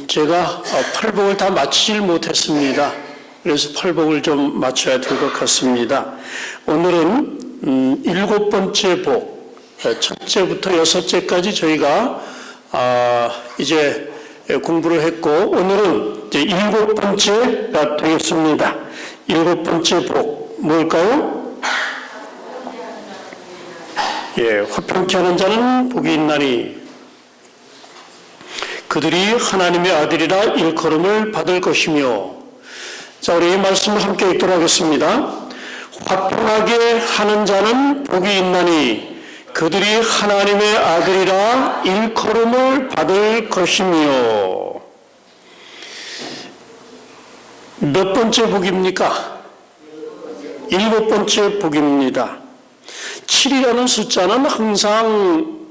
제가 팔복을 다 마치질 못했습니다. 그래서 팔복을 좀 맞춰야 될 것 같습니다. 오늘은 7번째 복, 첫째부터 6째까지 저희가 이제 공부를 했고, 오늘은 이제 7번째가 되겠습니다. 7번째 복, 뭘까요? 화평케 하는 자는 복이 있나니 그들이 하나님의 아들이라 일컬음을 받을 것이며. 자, 우리 이 말씀을 함께 읽도록 하겠습니다. 화평하게 하는 자는 복이 있나니 그들이 하나님의 아들이라 일컬음을 받을 것이며. 몇 번째 복입니까? 7번째 복입니다. 7이라는 숫자는 항상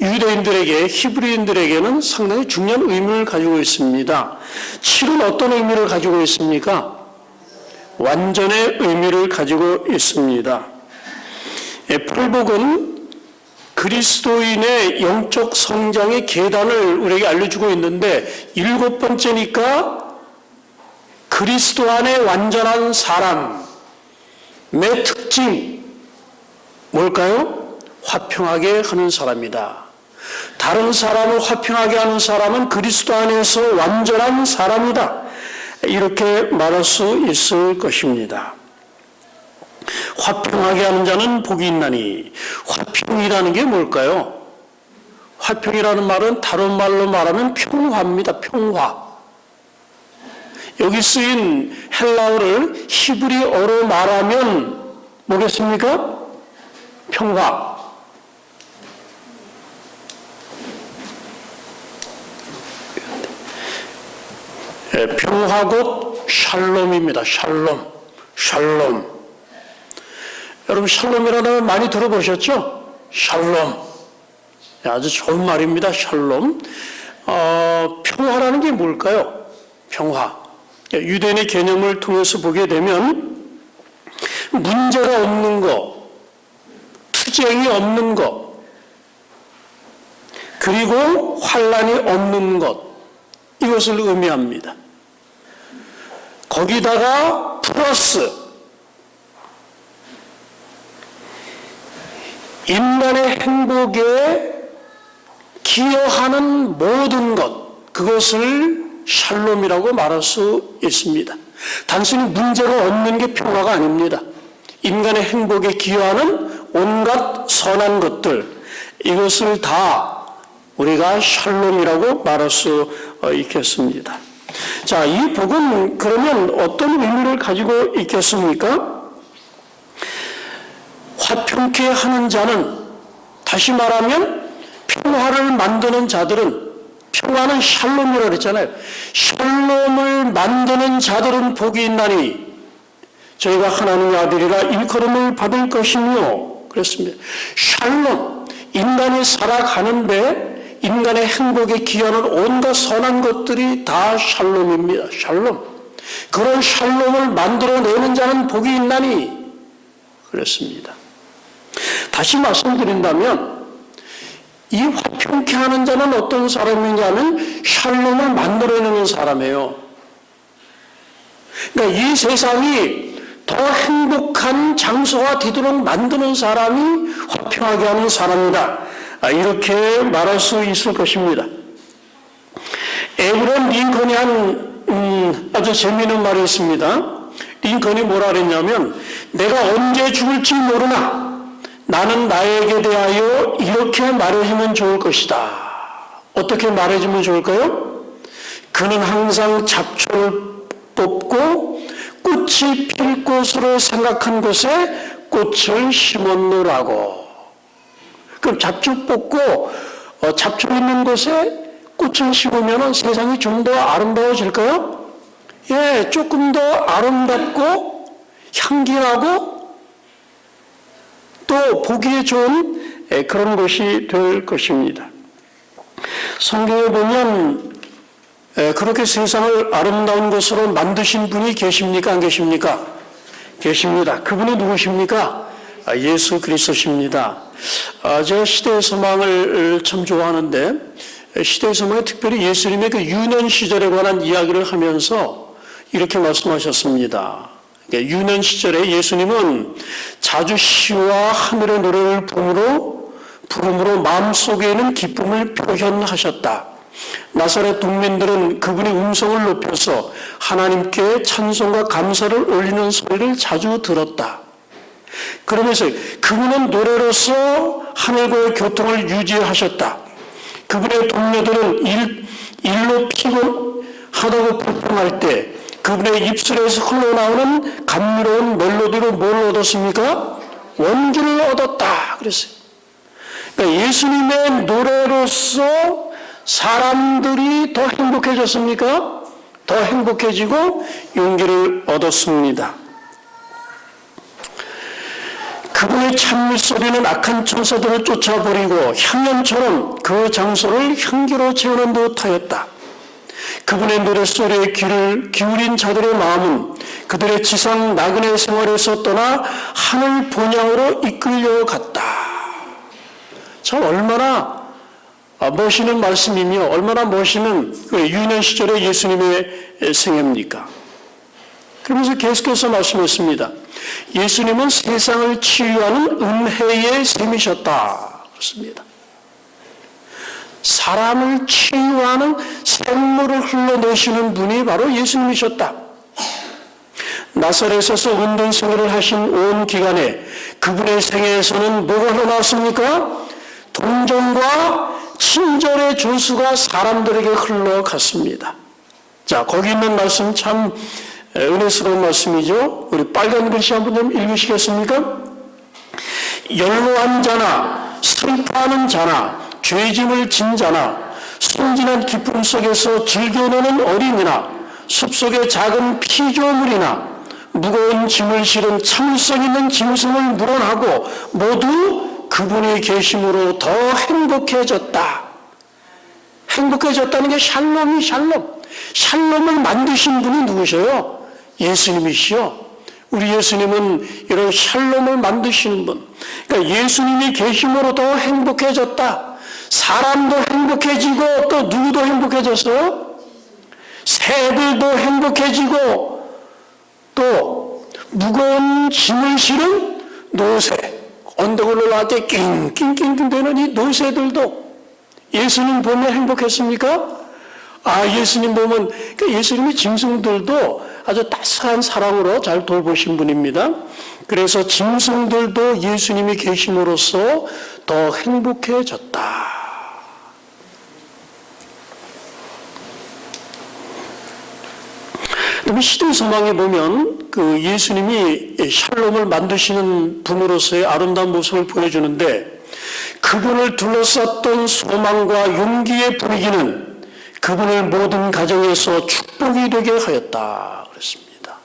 유대인들에게, 히브리인들에게는 상당히 중요한 의미를 가지고 있습니다. 7은 어떤 의미를 가지고 있습니까? 완전의 의미를 가지고 있습니다. 팔복은 그리스도인의 영적 성장의 계단을 우리에게 알려주고 있는데, 7번째니까 그리스도 안에 완전한 사람의 특징, 뭘까요? 화평하게 하는 사람이다. 다른 사람을 화평하게 하는 사람은 그리스도 안에서 완전한 사람이다. 이렇게 말할 수 있을 것입니다. 화평하게 하는 자는 복이 있나니. 화평이라는 게 뭘까요? 화평이라는 말은 다른 말로 말하면 평화입니다. 평화. 여기 쓰인 헬라어를 히브리어로 말하면 뭐겠습니까? 평화. 평화 곧 샬롬입니다. 샬롬. 샬롬. 여러분, 샬롬이라는 말 많이 들어보셨죠? 샬롬. 아주 좋은 말입니다. 샬롬. 평화라는 게 뭘까요? 평화. 유대인의 개념을 통해서 보게 되면 문제가 없는 것, 투쟁이 없는 것, 그리고 환란이 없는 것, 이것을 의미합니다. 거기다가 플러스 인간의 행복에 기여하는 모든 것, 그것을 샬롬이라고 말할 수 있습니다. 단순히 문제가 없는 게 평화가 아닙니다. 인간의 행복에 기여하는 온갖 선한 것들, 이것을 다 우리가 샬롬이라고 말할 수 있겠습니다. 자, 이 복은 그러면 어떤 의미를 가지고 있겠습니까? 화평케 하는 자는, 다시 말하면 평화를 만드는 자들은, 평화는 샬롬이라고 그랬잖아요. 샬롬을 만드는 자들은 복이 있나니 저희가 하나님의 아들이라 일컬음을 받을 것이며 그랬습니다. 샬롬, 인간이 살아가는데 인간의 행복에 기여하는 온갖 선한 것들이 다 샬롬입니다. 샬롬. 그런 샬롬을 만들어내는 자는 복이 있나니 그랬습니다. 다시 말씀드린다면 이 화평케 하는 자는 어떤 사람이냐면 샬롬을 만들어내는 사람이에요. 그러니까 이 세상이 더 행복한 장소가 되도록 만드는 사람이 화평하게 하는 사람이다. 이렇게 말할 수 있을 것입니다. 에브람 링컨이 한 아주 재미있는 말이 있습니다. 링컨이 뭐라 그랬냐면, 내가 언제 죽을지 모르나 나는 나에게 대하여 이렇게 말해주면 좋을 것이다. 어떻게 말해주면 좋을까요? 그는 항상 잡초를 뽑고 꽃이 필 곳으로 생각한 곳에 꽃을 심었노라고. 그럼 잡초 뽑고 잡초 있는 곳에 꽃을 심으면 세상이 좀 더 아름다워질까요? 예, 조금 더 아름답고 향기나고 또 보기에 좋은 그런 것이 될 것입니다. 성경에 보면 그렇게 세상을 아름다운 것으로 만드신 분이 계십니까? 안 계십니까? 계십니다. 그분이 누구십니까? 예수 그리스도십니다. 제가 시대의 소망을 참 좋아하는데 시대소망에 특별히 예수님의 그 유년 시절에 관한 이야기를 하면서 이렇게 말씀하셨습니다. 유년 시절에 예수님은 자주 시와 하늘의 노래를 부름으로 마음속에 있는 기쁨을 표현하셨다. 나사렛 동민들은 그분의 음성을 높여서 하나님께 찬송과 감사를 올리는 소리를 자주 들었다. 그러면서 그분은 노래로서 하늘과의 교통을 유지하셨다. 그분의 동료들은 일로 피곤하다고 불평할 때 그분의 입술에서 흘러나오는 감미로운 멜로디로 뭘 얻었습니까? 원주를 얻었다 그랬어요. 그러니까 예수님의 노래로서 사람들이 더 행복해졌습니까? 더 행복해지고 용기를 얻었습니다. 그분의 찬미 소리는 악한 천사들을 쫓아버리고 향연처럼 그 장소를 향기로 채우는 듯하였다. 그분의 노랫소리에 귀를 기울인 자들의 마음은 그들의 지상 나그네 생활에서 떠나 하늘 본향으로 이끌려갔다. 참 얼마나 멋있는 말씀이며 얼마나 멋있는 유년 시절의 예수님의 생애입니까? 그러면서 계속해서 말씀했습니다. 예수님은 세상을 치유하는 은혜의 셈이셨다. 그렇습니다. 사람을 치유하는 샘물을 흘러내시는 분이 바로 예수님이셨다. 나사렛에서 운동 생활을 하신 온 기간에 그분의 생애에서는 뭐가 흘러나왔습니까? 동정과 친절의 조수가 사람들에게 흘러갔습니다. 자, 거기 있는 말씀 참 은혜스러운 말씀이죠. 우리 빨간 글씨 한번 좀 읽으시겠습니까? 연로한 자나 슬퍼하는 자나 죄짐을 진 자나 순진한 기쁨 속에서 즐겨노는 어린이나 숲속의 작은 피조물이나 무거운 짐을 실은 참을성 있는 짐승을 물어나고 모두 그분이 계심으로 더 행복해졌다. 행복해졌다는 게 샬롬이 샬롬. 샬롬을 만드신 분이 누구셔요? 예수님이시요. 우리 예수님은 이런 샬롬을 만드시는 분. 그러니까 예수님이 계심으로 더 행복해졌다. 사람도 행복해지고 또 누구도 행복해졌어요? 새들도 행복해지고 또 무거운 짐을 실은 노새, 언덕을 올라갈 때 낑낑낑 되는 이 노새들도 예수님 보면 행복했습니까? 예수님 보면, 그러니까 예수님의 짐승들도 아주 따스한 사랑으로 잘 돌보신 분입니다. 그래서 짐승들도 예수님이 계심으로써 더 행복해졌다. 그러면 시대소망에 보면 그 예수님이 샬롬을 만드시는 분으로서의 아름다운 모습을 보여주는데 그분을 둘러쌌던 소망과 용기의 분위기는 그분을 모든 가정에서 축복이 되게 하였다 그랬습니다.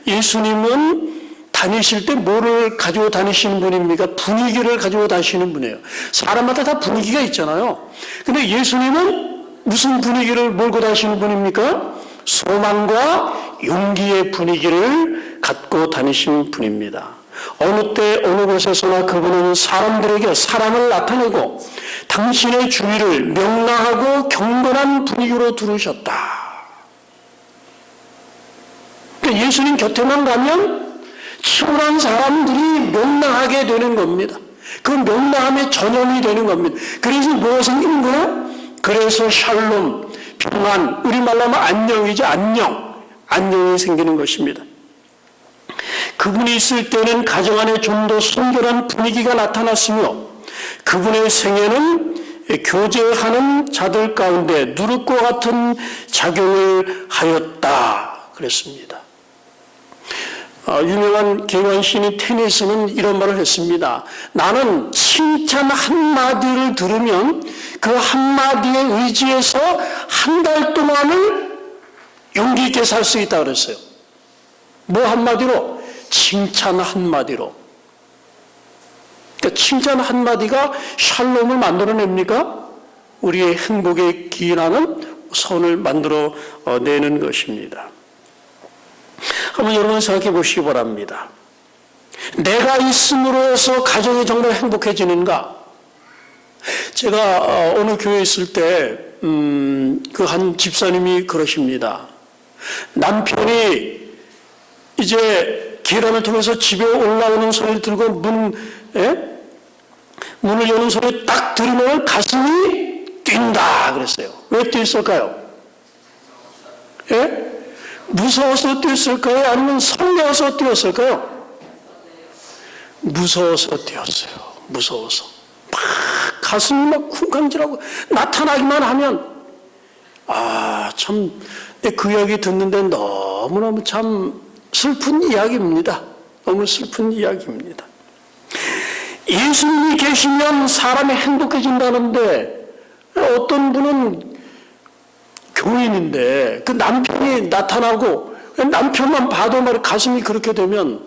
예수님은 다니실 때 뭐를 가지고 다니시는 분입니까? 분위기를 가지고 다니시는 분이에요. 사람마다 다 분위기가 있잖아요. 근데 예수님은 무슨 분위기를 몰고 다니시는 분입니까? 소망과 용기의 분위기를 갖고 다니시는 분입니다. 어느 때 어느 곳에서나 그분은 사람들에게 사랑을 나타내고 당신의 주의를 명랑하고 경건한 분위기로 두르셨다. 그러니까 예수님 곁에만 가면 치열한 사람들이 명랑하게 되는 겁니다. 그 명랑함의 전염이 되는 겁니다. 그래서 뭐가 생기는 거야? 그래서 샬롬, 평안, 우리말로 하면 안녕이죠. 안녕이 생기는 것입니다. 그분이 있을 때는 가정 안에 좀 더 순결한 분위기가 나타났으며 그분의 생애는 교제하는 자들 가운데 누룩과 같은 작용을 하였다 그랬습니다. 유명한 개관 시인 테니스는 이런 말을 했습니다. 나는 칭찬 한마디를 들으면 그 한마디에 의지해서 한 달 동안을 용기 있게 살 수 있다 그랬어요. 뭐 한마디로? 칭찬 한마디로. 그러니까 칭찬 한마디가 샬롬을 만들어냅니까? 우리의 행복에 기인하는 선을 만들어내는 것입니다. 한번 여러분 생각해 보시기 바랍니다. 내가 있음으로 해서 가정이 정말 행복해지는가? 제가 어느 교회에 있을 때, 그 한 집사님이 그러십니다. 남편이 이제 계단을 통해서 집에 올라오는 소리를 들고 문을 여는 소리 딱 들으면 가슴이 뛴다 그랬어요. 왜 뛰었을까요? 예? 무서워서 뛰었을까요? 아니면 설레어서 뛰었을까요? 무서워서 뛰었어요. 무서워서. 막 가슴이 막 쿵쾅질하고 나타나기만 하면 참 그 이야기 듣는데 너무너무 참 슬픈 이야기입니다. 너무 슬픈 이야기입니다. 예수님이 계시면 사람이 행복해진다는데 어떤 분은 교인인데 그 남편이 나타나고 남편만 봐도 말이 가슴이 그렇게 되면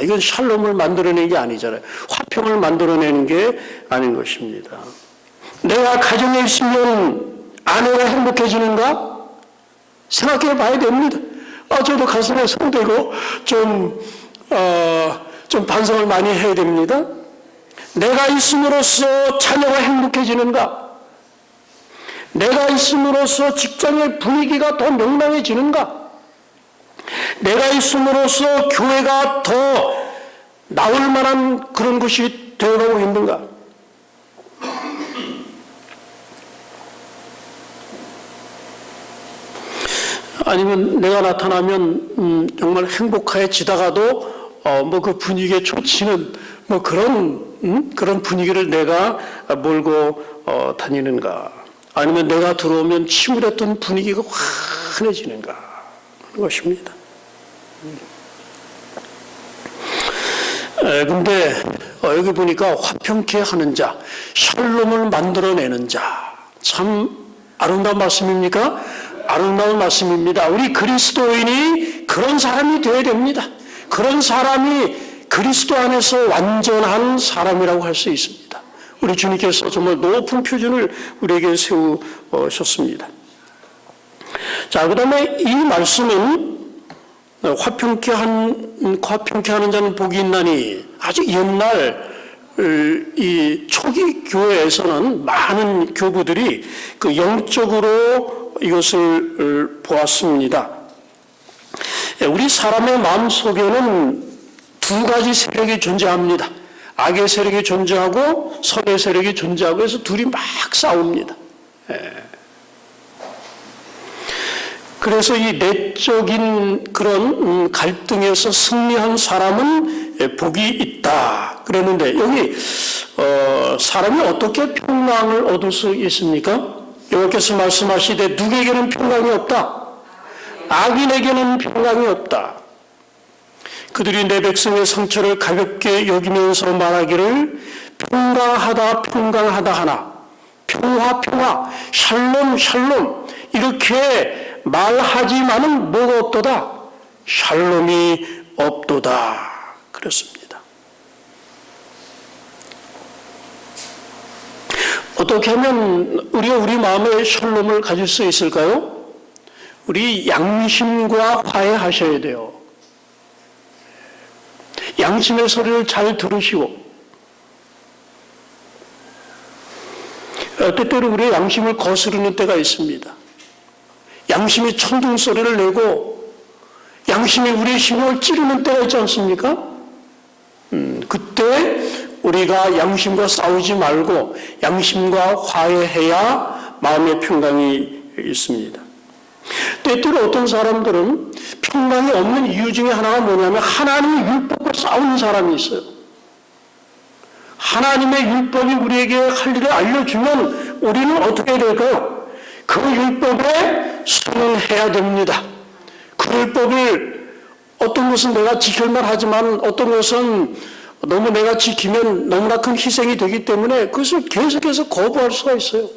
이건 샬롬을 만들어내는 게 아니잖아요. 화평을 만들어내는 게 아닌 것입니다. 내가 가정에 있으면 아내가 행복해지는가? 생각해 봐야 됩니다. 저도 가슴에 손대고 좀 반성을 많이 해야 됩니다. 내가 있음으로써 자녀가 행복해지는가? 내가 있음으로써 직장의 분위기가 더 명랑해지는가? 내가 있음으로써 교회가 더 나올 만한 그런 것이 되어가고 있는가? 아니면 내가 나타나면 정말 행복해지다가도 그 분위기에 쫓기는 그런 분위기를 내가 몰고 다니는가? 아니면 내가 들어오면 침울했던 분위기가 환해지는가? 하는 것입니다. 근데 여기 보니까 화평케 하는 자, 샬롬을 만들어내는 자, 참 아름다운 말씀입니까? 아름다운 말씀입니다. 우리 그리스도인이 그런 사람이 되어야 됩니다. 그런 사람이 그리스도 안에서 완전한 사람이라고 할 수 있습니다. 우리 주님께서 정말 높은 표준을 우리에게 세우셨습니다. 자, 그 다음에 이 말씀은 화평케 하는 자는 복이 있나니, 아주 옛날 이 초기 교회에서는 많은 교부들이 그 영적으로 이것을 보았습니다. 우리 사람의 마음 속에는 두 가지 세력이 존재합니다. 악의 세력이 존재하고 선의 세력이 존재하고 그래서 둘이 막 싸웁니다. 그래서 이 내적인 그런 갈등에서 승리한 사람은 복이 있다 그랬는데 여기 사람이 어떻게 평강을 얻을 수 있습니까? 여호와께서 말씀하시되 누구에게는 평강이 없다. 악인에게는 평강이 없다. 그들이 내 백성의 상처를 가볍게 여기면서 말하기를 평강하다 하나 평화 샬롬 이렇게 말하지만은 뭐가 없도다? 샬롬이 없도다 그렇습니다. 어떻게 하면 우리가 우리 마음에 샬롬을 가질 수 있을까요? 우리 양심과 화해하셔야 돼요. 양심의 소리를 잘 들으시고 때때로 우리의 양심을 거스르는 때가 있습니다. 양심이 천둥 소리를 내고 양심이 우리의 심령을 찌르는 때가 있지 않습니까? 그때 우리가 양심과 싸우지 말고 양심과 화해해야 마음의 평강이 있습니다. 때때로 어떤 사람들은 평강이 없는 이유 중에 하나가 뭐냐면 하나님의 율법과 싸우는 사람이 있어요. 하나님의 율법이 우리에게 할 일을 알려주면 우리는 어떻게 해야 될까요? 그 율법에 순응해야 됩니다. 그 율법을 어떤 것은 내가 지킬만 하지만 어떤 것은 너무 내가 지키면 너무나 큰 희생이 되기 때문에 그것을 계속해서 거부할 수가 있어요.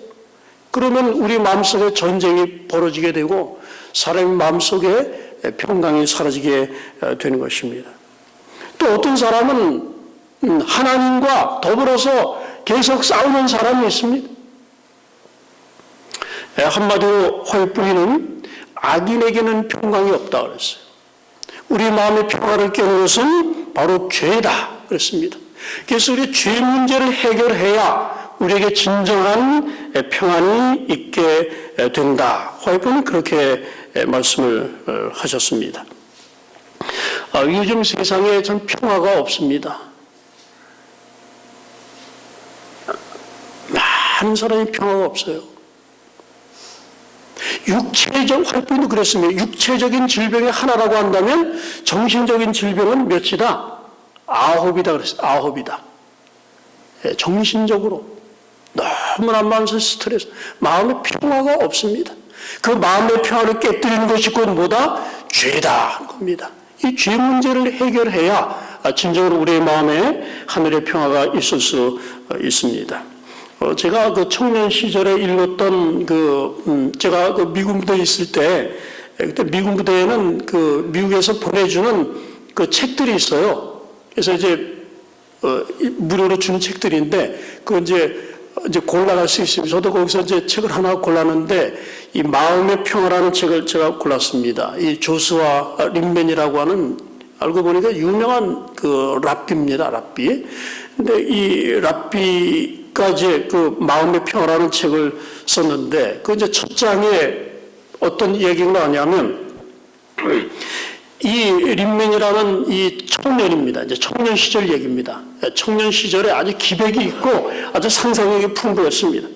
그러면 우리 마음속에 전쟁이 벌어지게 되고 사람의 마음속에 평강이 사라지게 되는 것입니다. 또 어떤 사람은 하나님과 더불어서 계속 싸우는 사람이 있습니다. 한마디로 화요일은 악인에게는 평강이 없다 그랬어요. 우리 마음의 평화를 깨는 것은 바로 죄다 그랬습니다. 그래서 우리 죄 문제를 해결해야 우리에게 진정한 평안이 있게 된다. 화이트는 그렇게 말씀을 하셨습니다. 요즘 세상에 참 평화가 없습니다. 많은 사람이 평화가 없어요. 화이트도 그랬습니다. 육체적인 질병이 하나라고 한다면 정신적인 질병은 몇이다? 9이다 그랬어요. 9이다. 정신적으로 너무나 많은 스트레스, 마음의 평화가 없습니다. 그 마음의 평화를 깨뜨리는 것이 곧 뭐다? 죄다 하는 겁니다. 이 죄 문제를 해결해야 진정으로 우리의 마음에 하늘의 평화가 있을 수 있습니다. 제가 그 청년 시절에 읽었던 제가 그 미군 부대에 있을 때, 그때 미군 부대에는 그 미국에서 보내주는 그 책들이 있어요. 그래서 이제 무료로 주는 책들인데, 이제 골라갈 수 있습니다. 저도 거기서 이제 책을 하나 골랐는데, 이 마음의 평화라는 책을 제가 골랐습니다. 이 조스와 린맨이라고 하는, 알고 보니까 유명한 그 랍비입니다, 랍비. 근데 이 랍비까지 그 마음의 평화라는 책을 썼는데, 그 이제 첫 장에 어떤 얘기가 나냐면, 이 린맨이라는 이 청년입니다. 이제 청년 시절 얘기입니다. 청년 시절에 아주 기백이 있고 아주 상상력이 풍부했습니다.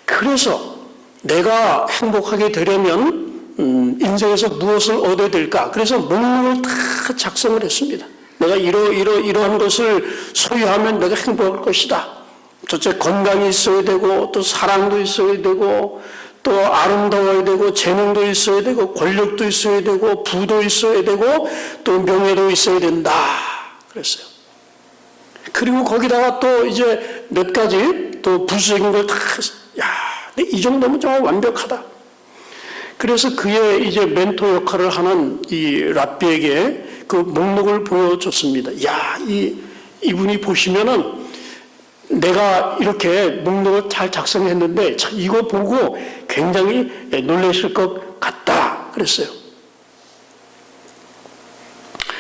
그래서 내가 행복하게 되려면 인생에서 무엇을 얻어야 될까? 그래서 목록을 다 작성을 했습니다. 내가 이러한 것을 소유하면 내가 행복할 것이다. 첫째 건강이 있어야 되고 또 사랑도 있어야 되고 또 아름다워야 되고 재능도 있어야 되고 권력도 있어야 되고 부도 있어야 되고 또 명예도 있어야 된다 그랬어요. 그리고 거기다가 또 이제 몇 가지 또 부수적인 걸 다 이 정도면 정말 완벽하다. 그래서 그의 이제 멘토 역할을 하는 이 랍비에게 그 목록을 보여줬습니다. 이분이 보시면은 내가 이렇게 목록을 잘 작성했는데 참 이거 보고 굉장히 놀라실 것 같다 그랬어요.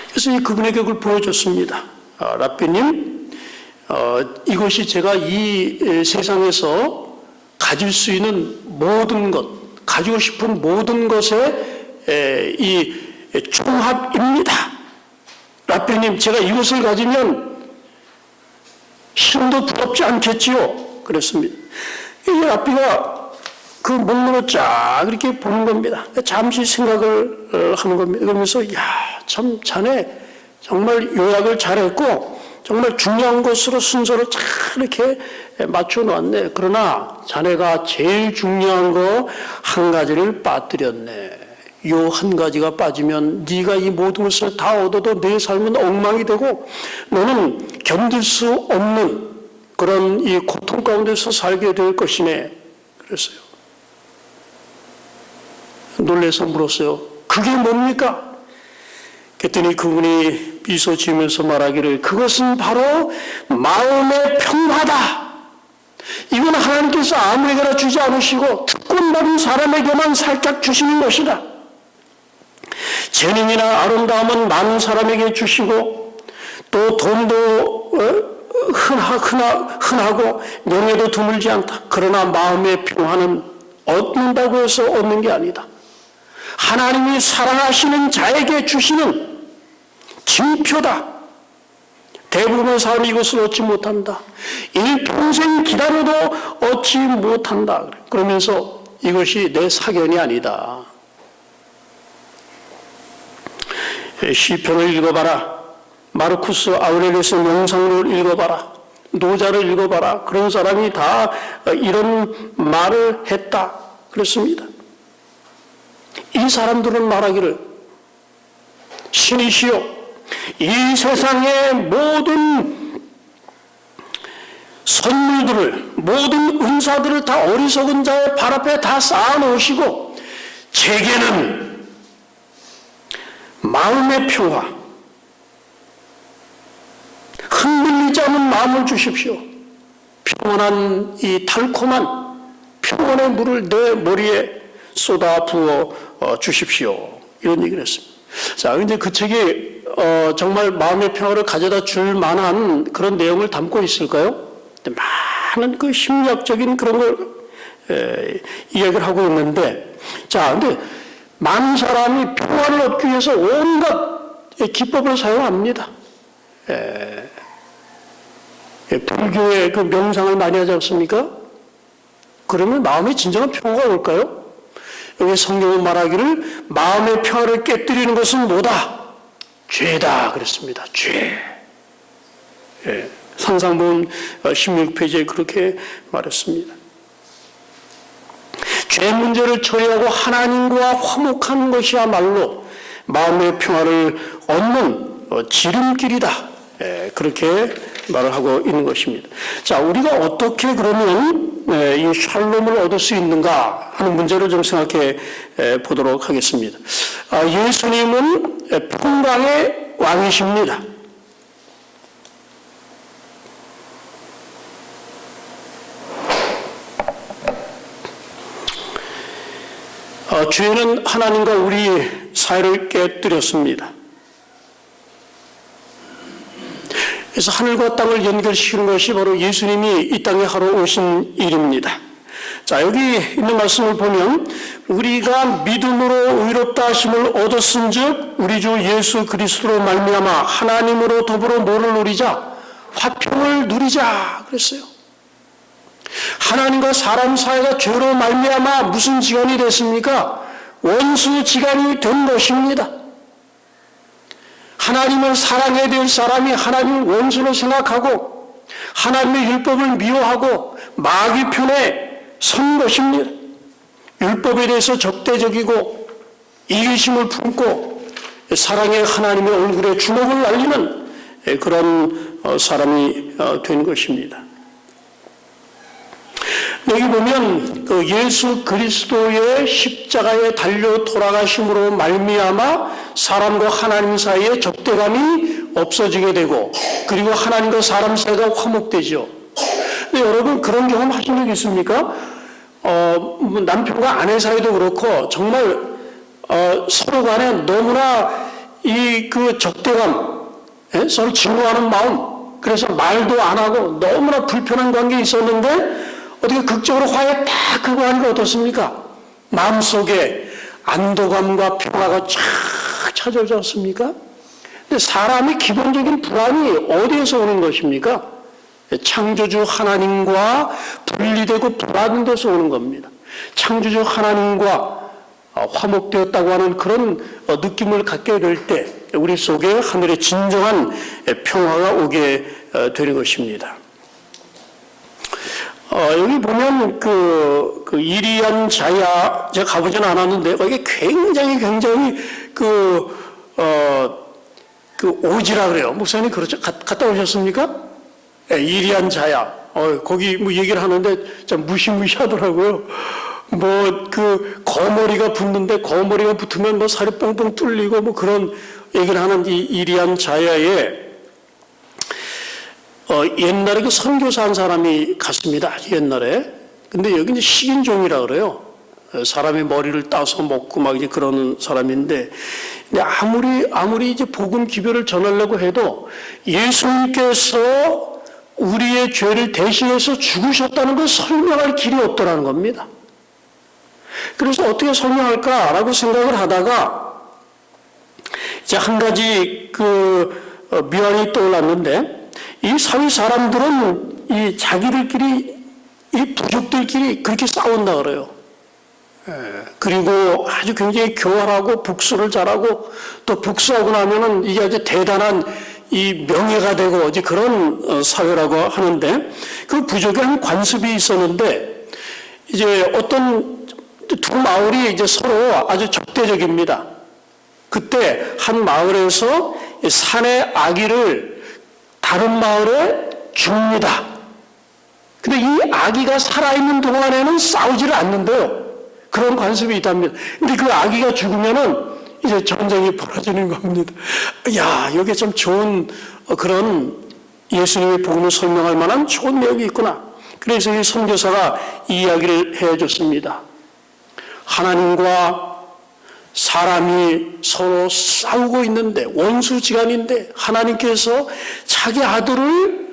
그래서 그분에게 그걸 보여줬습니다. 랍비님, 이것이 제가 이 세상에서 가질 수 있는 모든 것, 가지고 싶은 모든 것의 이 총합입니다. 랍비님, 제가 이것을 가지면 힘도 부럽지 않겠지요? 그랬습니다. 이 랍비가 그 목록을 쫙 이렇게 보는 겁니다. 잠시 생각을 하는 겁니다. 그러면서, 참, 자네 정말 요약을 잘했고, 정말 중요한 것으로 순서를 잘 이렇게 맞춰 놓았네. 그러나 자네가 제일 중요한 거 한 가지를 빠뜨렸네. 요 한 가지가 빠지면 네가 이 모든 것을 다 얻어도 내 삶은 엉망이 되고 너는 견딜 수 없는 그런 이 고통 가운데서 살게 될 것이네. 그랬어요. 놀라서 물었어요. 그게 뭡니까? 그랬더니 그분이 미소 지으면서 말하기를 그것은 바로 마음의 평화다. 이건 하나님께서 아무에게나 주지 않으시고 특권받은 사람에게만 살짝 주시는 것이다. 재능이나 아름다움은 많은 사람에게 주시고 또 돈도 흔하고 명예도 드물지 않다. 그러나 마음의 평화는 얻는다고 해서 얻는 게 아니다. 하나님이 사랑하시는 자에게 주시는 징표다. 대부분의 사람이 이것을 얻지 못한다. 일평생 기다려도 얻지 못한다. 그러면서 이것이 내 사견이 아니다. 시편을 읽어봐라. 마르쿠스 아우렐리우스 명상록을 읽어봐라. 노자를 읽어봐라. 그런 사람이 다 이런 말을 했다. 그렇습니다. 이 사람들은 말하기를 신이시여 이 세상의 모든 선물들을 모든 은사들을 다 어리석은 자의 발 앞에 다 쌓아놓으시고 제게는 마음의 평화 흔들리지 않는 마음을 주십시오. 평온한 이 달콤한 평온의 물을 내 머리에 쏟아 부어 주십시오. 이런 얘기를 했습니다. 자, 근데 그 책이 정말 마음의 평화를 가져다 줄 만한 그런 내용을 담고 있을까요? 많은 그 심리학적인 그런 걸 이야기를 하고 있는데, 자, 근데 많은 사람이 평화를 얻기 위해서 온갖 기법을 사용합니다. 불교의 그 명상을 많이 하지 않습니까? 그러면 마음에 진정한 평화가 올까요? 여기 성경은 말하기를 마음의 평화를 깨뜨리는 것은 뭐다? 죄다 그랬습니다. 죄. 상상본 16페이지에 그렇게 말했습니다. 죄 문제를 처리하고 하나님과 화목한 것이야말로 마음의 평화를 얻는 지름길이다. 그렇게 말을 하고 있는 것입니다. 자, 우리가 어떻게 그러면 이 샬롬을 얻을 수 있는가 하는 문제를 좀 생각해 보도록 하겠습니다. 예수님은 평강의 왕이십니다. 죄는 하나님과 우리 사이를 깨뜨렸습니다. 그래서 하늘과 땅을 연결시키는 것이 바로 예수님이 이 땅에 하러 오신 일입니다. 자, 여기 있는 말씀을 보면 우리가 믿음으로 의롭다 하심을 얻었은즉 우리 주 예수 그리스도로 말미암아 하나님으로 더불어 뭐를 누리자? 화평을 누리자 그랬어요. 하나님과 사람 사이가 죄로 말미암아 무슨 지간이 됐습니까? 원수 지간이 된 것입니다. 하나님을 사랑해야 될 사람이 하나님을 원수로 생각하고 하나님의 율법을 미워하고 마귀 편에 선 것입니다. 율법에 대해서 적대적이고 이기심을 품고 사랑의 하나님의 얼굴에 주먹을 날리는 그런 사람이 된 것입니다. 여기 보면 그 예수 그리스도의 십자가에 달려 돌아가심으로 말미암아 사람과 하나님 사이에 적대감이 없어지게 되고 그리고 하나님과 사람 사이가 화목되죠. 근데 여러분 그런 경험 하신 적 있습니까? 남편과 아내 사이도 그렇고 정말 서로 간에 너무나 이 그 적대감, 서로 증오하는 마음, 그래서 말도 안 하고 너무나 불편한 관계에 있었는데 어떻게 극적으로 화해 딱 하고 하니까 어떻습니까? 마음속에 안도감과 평화가 쫙 찾아오지 않습니까? 근데 사람의 기본적인 불안이 어디에서 오는 것입니까? 창조주 하나님과 분리되고 불안돼서 오는 겁니다. 창조주 하나님과 화목되었다고 하는 그런 느낌을 갖게 될 때 우리 속에 하늘의 진정한 평화가 오게 되는 것입니다. 여기 보면 그 이리안 자야 제가 가보지는 않았는데 거기 굉장히 그 오지라 그래요. 목사님 그렇죠? 갔다 오셨습니까? 이리안 자야. 거기 뭐 얘기를 하는데 참 무시무시하더라고요. 뭐 그 거머리가 붙는데 거머리가 붙으면 뭐 살이 뻥뻥 뚫리고 뭐 그런 얘기를 하는 이 이리안 자야에 옛날에 그 선교사 한 사람이 갔습니다. 아주 옛날에. 근데 여기 이제 식인종이라 그래요. 사람의 머리를 따서 먹고 막 이제 그러는 사람인데, 근데 아무리 이제 복음 기별을 전하려고 해도 예수님께서 우리의 죄를 대신해서 죽으셨다는 걸 설명할 길이 없더라는 겁니다. 그래서 어떻게 설명할까라고 생각을 하다가 이제 한 가지 미안이 떠올랐는데, 이 사회 사람들은 이 자기들끼리 이 부족들끼리 그렇게 싸운다 그래요. 그리고 아주 굉장히 교활하고 복수를 잘하고 또 복수하고 나면은 이게 아주 대단한 이 명예가 되고 이제 그런 사회라고 하는데 그 부족에 한 관습이 있었는데 이제 어떤 두 마을이 이제 서로 아주 적대적입니다. 그때 한 마을에서 산의 아기를 다른 마을에 줍니다. 근데 이 아기가 살아있는 동안에는 싸우지를 않는데요. 그런 관습이 있답니다. 근데 그 아기가 죽으면은 이제 전쟁이 벌어지는 겁니다. 야, 여기 좀 좋은 그런 예수님의 복음을 설명할 만한 좋은 내용이 있구나. 그래서 이 선교사가 이 이야기를 해줬습니다. 하나님과 사람이 서로 싸우고 있는데 원수지간인데 하나님께서 자기 아들을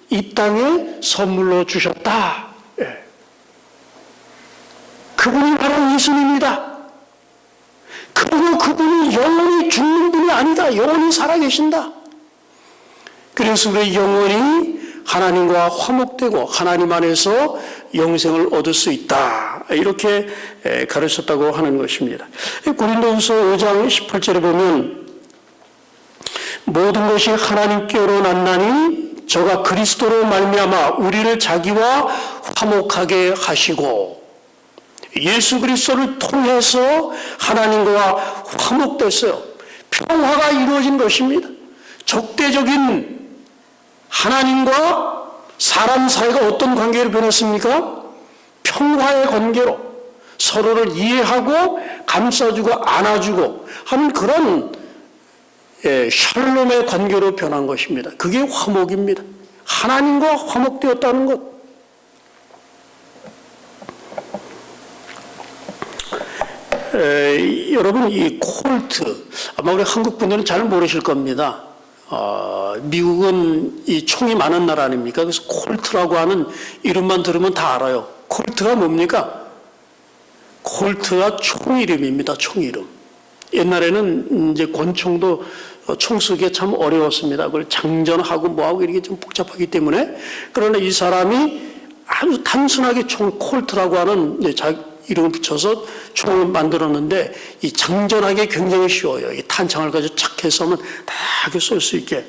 이 땅에 선물로 주셨다. 예. 그분이 바로 예수님이다. 그리고 그분이 영원히 죽는 분이 아니다. 영원히 살아계신다. 그래서 우리 영원히 하나님과 화목되고 하나님 안에서 영생을 얻을 수 있다. 이렇게 가르쳤다고 하는 것입니다. 고린도후서 5장 18절에 보면 모든 것이 하나님께로 났나니 저가 그리스도로 말미암아 우리를 자기와 화목하게 하시고 예수 그리스도를 통해서 하나님과 화목됐어요. 평화가 이루어진 것입니다. 적대적인 하나님과 사람 사이가 어떤 관계로 변했습니까? 평화의 관계로 서로를 이해하고 감싸주고 안아주고 하는 그런 샬롬의 관계로 변한 것입니다. 그게 화목입니다. 하나님과 화목되었다는 것. 여러분, 이 콜트, 아마 우리 한국 분들은 잘 모르실 겁니다. 미국은 이 총이 많은 나라 아닙니까? 그래서 콜트라고 하는 이름만 들으면 다 알아요. 콜트가 뭡니까? 콜트가 총 이름입니다. 총 이름. 옛날에는 이제 권총도 총 쓰기가 참 어려웠습니다. 그걸 장전하고 뭐하고 이렇게 좀 복잡하기 때문에. 그러나 이 사람이 아주 단순하게 총 콜트라고 하는 자기 이름을 붙여서 총을 만들었는데 이 장전하기 굉장히 쉬워요. 이 탄창을 가지고 착 해서 하면 다 쏠 수 있게.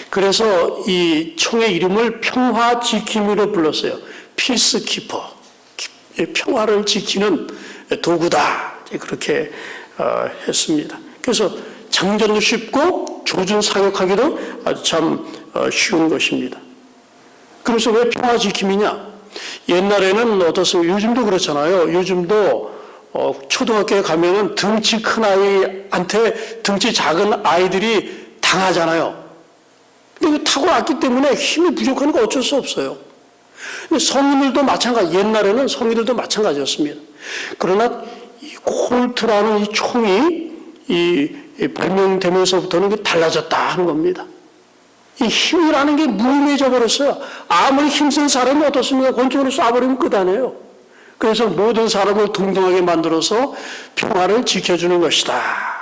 그래서 이 총의 이름을 평화 지킴이로 불렀어요. 피스키퍼. 평화를 지키는 도구다. 그렇게 했습니다. 그래서 장전도 쉽고 조준 사격하기도 아주 참 쉬운 것입니다. 그래서 왜 평화 지킴이냐? 옛날에는 어떻습니까? 요즘도 그렇잖아요. 요즘도 초등학교에 가면은 등치 큰 아이한테 등치 작은 아이들이 당하잖아요. 근데 타고났기 때문에 힘이 부족하니까 어쩔 수 없어요. 근데 성인들도 마찬가지, 옛날에는 성인들도 마찬가지였습니다. 그러나 이 콜트라는 이 총이 발명되면서부터는 달라졌다 하는 겁니다. 이 힘이라는 게 무의미해져 버렸어요. 아무리 힘센 사람이 어떻습니까? 권총으로 쏴버리면 끝 아니에요. 그래서 모든 사람을 동등하게 만들어서 평화를 지켜주는 것이다.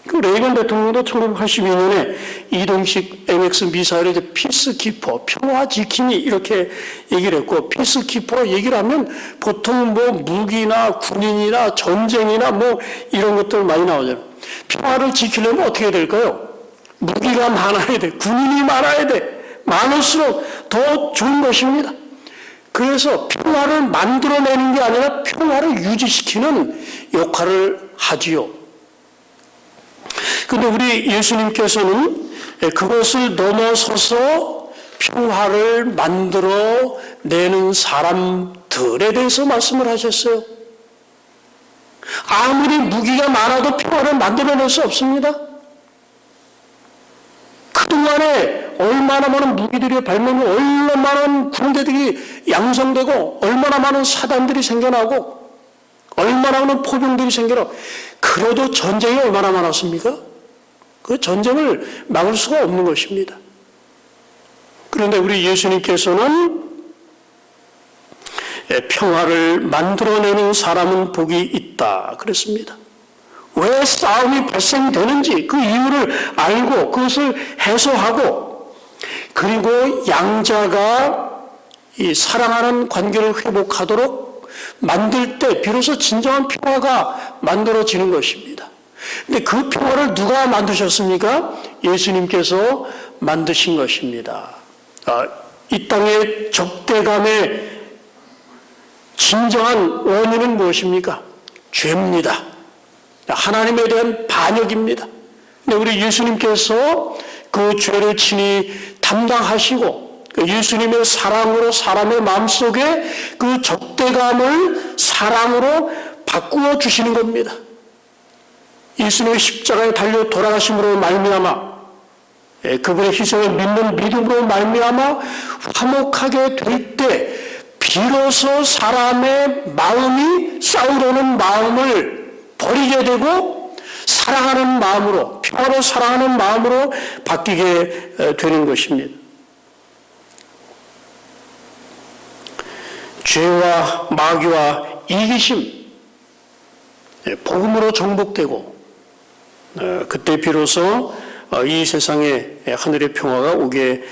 그 레이건 대통령도 1982년에 이동식 MX 미사일에 이제 피스키퍼, 평화 지킴이 이렇게 얘기를 했고, 피스키퍼 얘기를 하면 보통 뭐 무기나 군인이나 전쟁이나 뭐 이런 것들 많이 나오잖아요. 평화를 지키려면 어떻게 해야 될까요? 무기가 많아야 돼. 군인이 많아야 돼. 많을수록 더 좋은 것입니다. 그래서 평화를 만들어내는 게 아니라 평화를 유지시키는 역할을 하지요. 그런데 우리 예수님께서는 그것을 넘어서서 평화를 만들어내는 사람들에 대해서 말씀을 하셨어요. 아무리 무기가 많아도 평화를 만들어낼 수 없습니다. 그동안에 얼마나 많은 무기들이 발명되고 얼마나 많은 군대들이 양성되고 얼마나 많은 사단들이 생겨나고 얼마나 많은 포병들이 생겨나고 그래도 전쟁이 얼마나 많았습니까? 그 전쟁을 막을 수가 없는 것입니다. 그런데 우리 예수님께서는 평화를 만들어내는 사람은 복이 있다 그랬습니다. 왜 싸움이 발생되는지 그 이유를 알고 그것을 해소하고 그리고 양자가 이 사랑하는 관계를 회복하도록 만들 때 비로소 진정한 평화가 만들어지는 것입니다. 근데 그 평화를 누가 만드셨습니까? 예수님께서 만드신 것입니다. 이 땅의 적대감의 진정한 원인은 무엇입니까? 죄입니다. 하나님에 대한 반역입니다. 근데 우리 예수님께서 그 죄를 친히 담당하시고 예수님의 사랑으로 사람의 마음속에 그 적대감을 사랑으로 바꾸어 주시는 겁니다. 예수님의 십자가에 달려 돌아가심으로 말미암아 그분의 희생을 믿는 믿음으로 말미암아 화목하게 될 때 비로소 사람의 마음이 싸우려는 마음을 버리게 되고 사랑하는 마음으로 평화로 사랑하는 마음으로 바뀌게 되는 것입니다. 죄와 마귀와 이기심, 복음으로 정복되고 그때 비로소 이 세상에 하늘의 평화가 오게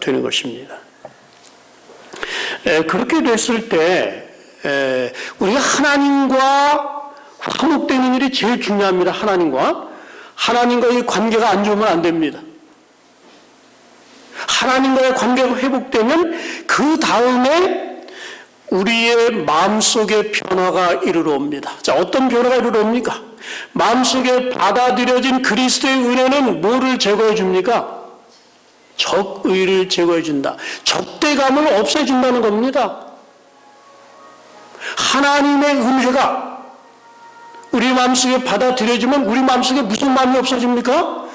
되는 것입니다. 그렇게 됐을 때 우리가 하나님과 화목되는 일이 제일 중요합니다. 하나님과의 관계가 안 좋으면 안 됩니다. 하나님과의 관계가 회복되면 그 다음에 우리의 마음속에 변화가 이르러 옵니다. 자, 어떤 변화가 이르러 옵니까? 마음속에 받아들여진 그리스도의 은혜는 뭐를 제거해 줍니까? 적의를 제거해 준다. 적대감을 없애준다는 겁니다. 하나님의 은혜가 우리 마음속에 받아들여지면 우리 마음속에 무슨 마음이 없어집니까?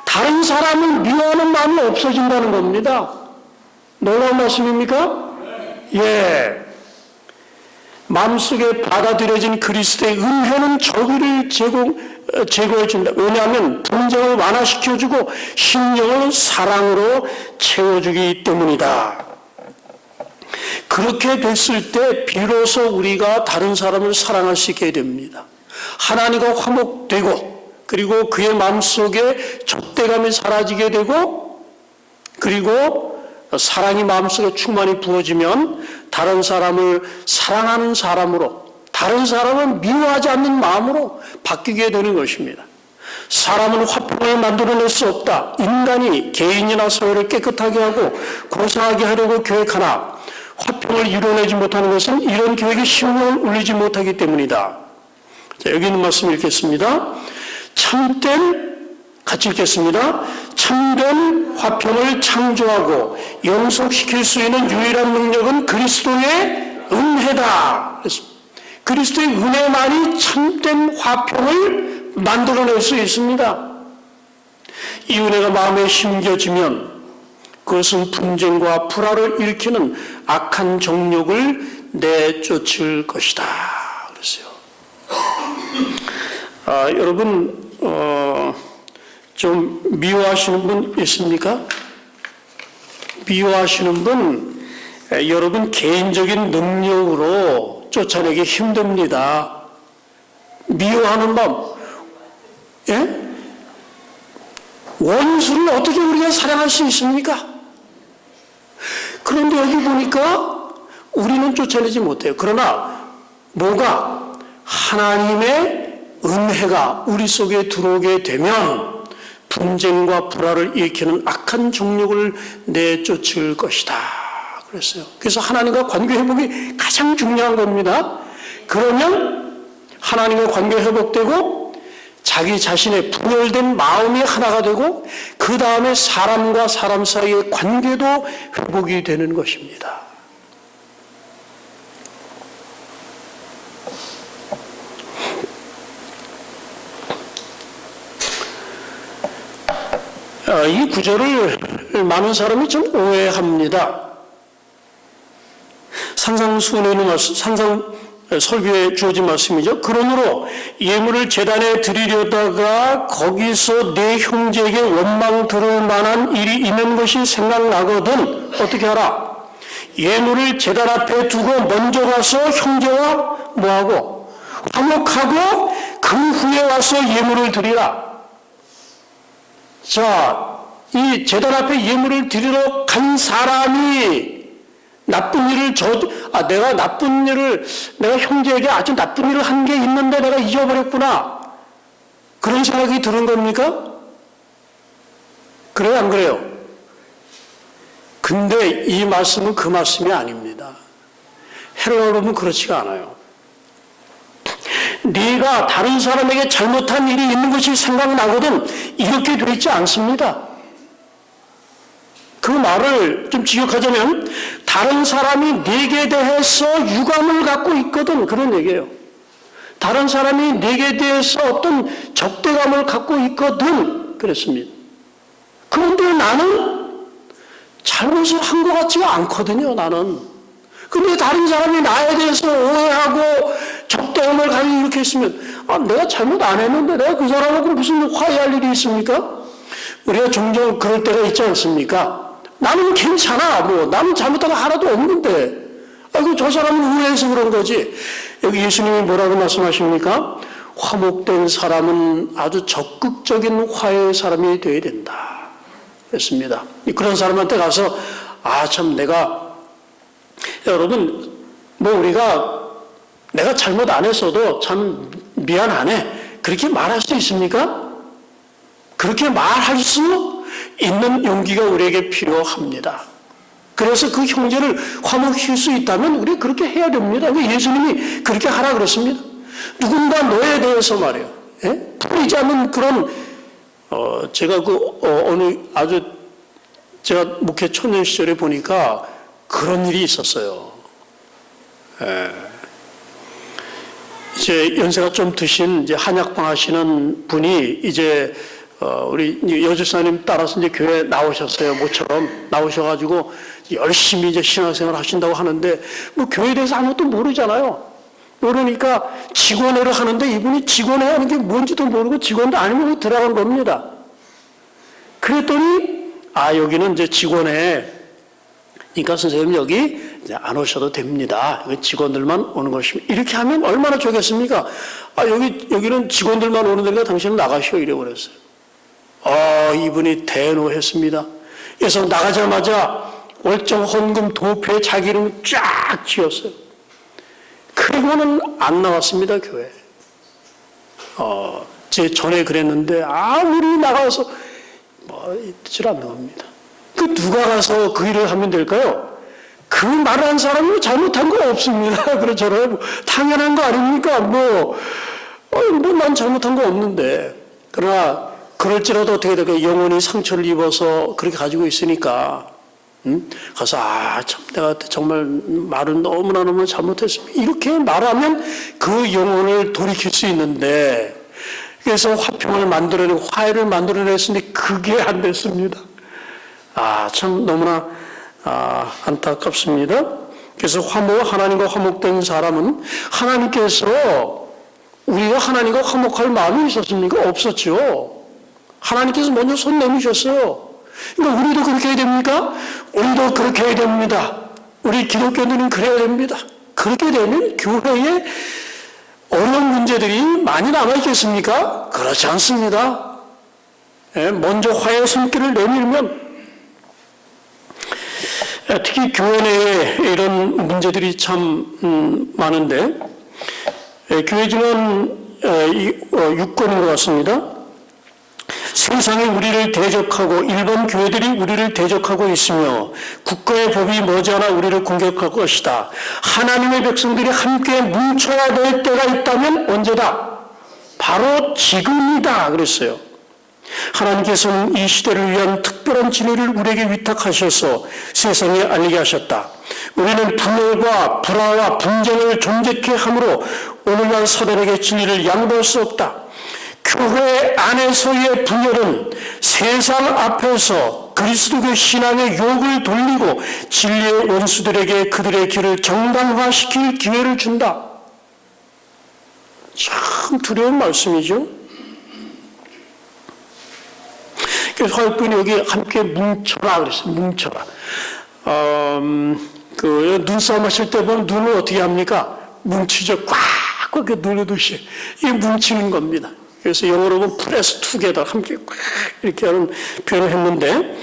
다른 사람을 미워하는 마음이 없어진다는 겁니다. 놀라운 말씀입니까? 예. 마음속에 받아들여진 그리스도의 은혜는 적의를 제거해 준다. 왜냐하면 분쟁을 완화시켜주고 심령을 사랑으로 채워주기 때문이다. 그렇게 됐을 때 비로소 우리가 다른 사람을 사랑할 수 있게 됩니다. 하나님과 화목되고 그리고 그의 마음속에 적대감이 사라지게 되고 그리고 사랑이 마음속에 충만히 부어지면 다른 사람을 사랑하는 사람으로 다른 사람을 미워하지 않는 마음으로 바뀌게 되는 것입니다. 사람은 화평을 만들어낼 수 없다. 인간이 개인이나 사회를 깨끗하게 하고 고상하게 하려고 계획하나 화평을 이뤄내지 못하는 것은 이런 계획에 심령을 울리지 못하기 때문이다. 자, 여기 있는 말씀 읽겠습니다. 같이 읽겠습니다. 참된 화평을 창조하고 영속시킬 수 있는 유일한 능력은 그리스도의 은혜다. 그리스도의 은혜만이 참된 화평을 만들어낼 수 있습니다. 이 은혜가 마음에 심겨지면 그것은 분쟁과 불화를 일으키는 악한 정욕을 내쫓을 것이다. 그랬어요. 여러분 좀 미워하시는 분 있습니까? 미워하시는 분 여러분 개인적인 능력으로 쫓아내기 힘듭니다. 미워하는 마음, 예? 원수를 어떻게 우리가 사랑할 수 있습니까? 그런데 여기 보니까 우리는 쫓아내지 못해요. 그러나 뭐가 하나님의 은혜가 우리 속에 들어오게 되면 분쟁과 불화를 일으키는 악한 정욕을 내쫓을 것이다. 그랬어요. 그래서 하나님과 관계 회복이 가장 중요한 겁니다. 그러면 하나님과 관계 회복되고 자기 자신의 분열된 마음이 하나가 되고 그 다음에 사람과 사람 사이의 관계도 회복이 되는 것입니다. 이 구절을 많은 사람이 좀 오해합니다. 설교에 주어진 말씀이죠. 그러므로 예물을 제단에 드리려다가 거기서 내 형제에게 원망 들을 만한 일이 있는 것이 생각나거든 어떻게 하라? 예물을 제단 앞에 두고 먼저 가서 형제와 뭐하고? 화목하고 그 후에 와서 예물을 드리라. 자, 이 제단 앞에 예물을 드리러 간 사람이 나쁜 일을 내가 형제에게 아주 나쁜 일을 한 게 있는데 내가 잊어버렸구나. 그런 생각이 드는 겁니까? 그래요, 안 그래요? 근데 이 말씀은 그 말씀이 아닙니다. 헬라어로 보면 그렇지가 않아요. 네가 다른 사람에게 잘못한 일이 있는 것이 생각나거든 이렇게 되어 있지 않습니다. 그 말을 좀 지적하자면 다른 사람이 네게 대해서 유감을 갖고 있거든 그런 얘기예요. 다른 사람이 네게 대해서 어떤 적대감을 갖고 있거든 그랬습니다. 그런데 나는 잘못을 한 것 같지가 않거든요. 나는. 근데 다른 사람이 나에 대해서 오해하고 적대감을 가지고 이렇게 했으면 내가 잘못 안 했는데 내가 그 사람하고 무슨 화해할 일이 있습니까? 우리가 종종 그럴 때가 있지 않습니까? 나는 괜찮아. 나는 잘못한 거 하나도 없는데 저 사람은 우회해서 그런 거지. 여기 예수님이 뭐라고 말씀하십니까? 화목된 사람은 아주 적극적인 화해의 사람이 되어야 된다. 그랬습니다. 그런 사람한테 가서, 참 여러분, 내가 잘못 안 했어도 참 미안하네. 그렇게 말할 수 있습니까? 그렇게 말할 수 있는 용기가 우리에게 필요합니다. 그래서 그 형제를 화목시킬 수 있다면 우리 그렇게 해야 됩니다. 예수님이 그렇게 하라 그랬습니다. 누군가 너에 대해서 말이에요. 풀리지 않는 그런, 제가 제가 목회 초년 시절에 보니까 그런 일이 있었어요. 이제 연세가 좀 드신 이제 한약방 하시는 분이 이제 우리 여주사님 따라서 이제 교회 나오셨어요. 모처럼 나오셔가지고 열심히 이제 신앙생활 하신다고 하는데 교회에 대해서 아무것도 모르잖아요. 모르니까 직원회를 하는데 이분이 직원회 하는 게 뭔지도 모르고 직원도 아니면 들어간 겁니다. 그랬더니 여기는 이제 직원회, 그러니까 선생님 여기 이제 안 오셔도 됩니다. 여기 직원들만 오는 것입니다. 이렇게 하면 얼마나 좋겠습니까? 여기는 직원들만 오는 데니까 당신은 나가시오. 이래버렸어요. 이분이 대노했습니다. 그래서 나가자마자 월정 헌금 도표에 자기 이름을 쫙 지었어요. 그리고는 안 나왔습니다, 교회. 제 전에 그랬는데 아무리 나가서 듣질 않는 겁니다. 누가 가서 그 일을 하면 될까요? 그 말을 한 사람이 잘못한 거 없습니다. 그렇잖아요. 당연한 거 아닙니까? 난 잘못한 거 없는데. 그러나 그럴지라도 어떻게 될까요? 영혼이 상처를 입어서 그렇게 가지고 있으니까 가서 참 내가 정말 말은 너무나 잘못했습니다. 이렇게 말하면 그 영혼을 돌이킬 수 있는데, 그래서 화평을 만들어내고 화해를 만들어냈으니 그게 안 됐습니다. 참 너무나 안타깝습니다. 그래서 하나님과 화목된 사람은 하나님께서 우리가 하나님과 화목할 마음이 있었습니까? 없었죠. 하나님께서 먼저 손 내미셨어요. 그러니까 우리도 그렇게 해야 됩니까? 우리도 그렇게 해야 됩니다. 우리 기독교인들은 그래야 됩니다. 그렇게 되면 교회에 어려운 문제들이 많이 남아있겠습니까? 그렇지 않습니다. 먼저 화해의 손길을 내밀면, 특히 교회 내에 이런 문제들이 참 많은데, 교회지는 6권인 것 같습니다. 세상이 우리를 대적하고 일본 교회들이 우리를 대적하고 있으며 국가의 법이 머지않아 우리를 공격할 것이다. 하나님의 백성들이 함께 뭉쳐야 될 때가 있다면 언제다? 바로 지금이다 그랬어요. 하나님께서는 이 시대를 위한 특별한 진리를 우리에게 위탁하셔서 세상에 알리게 하셨다. 우리는 분열과 불화와 분쟁을 존재케 함으로 오늘날 사람에게 진리를 양보할 수 없다. 교회 안에서의 분열은 세상 앞에서 그리스도교 신앙의 욕을 돌리고 진리의 원수들에게 그들의 길을 정당화시킬 기회를 준다. 참 두려운 말씀이죠. 그래서 화요일은 여기 함께 뭉쳐라 그랬어요. 뭉쳐라. 눈싸움 하실 때 보면 눈을 어떻게 합니까? 뭉치죠. 꽉꽉 눌러두시. 이게 뭉치는 겁니다. 그래서 영어로 보면 press together, 함께 꽉 이렇게 하는 표현을 했는데,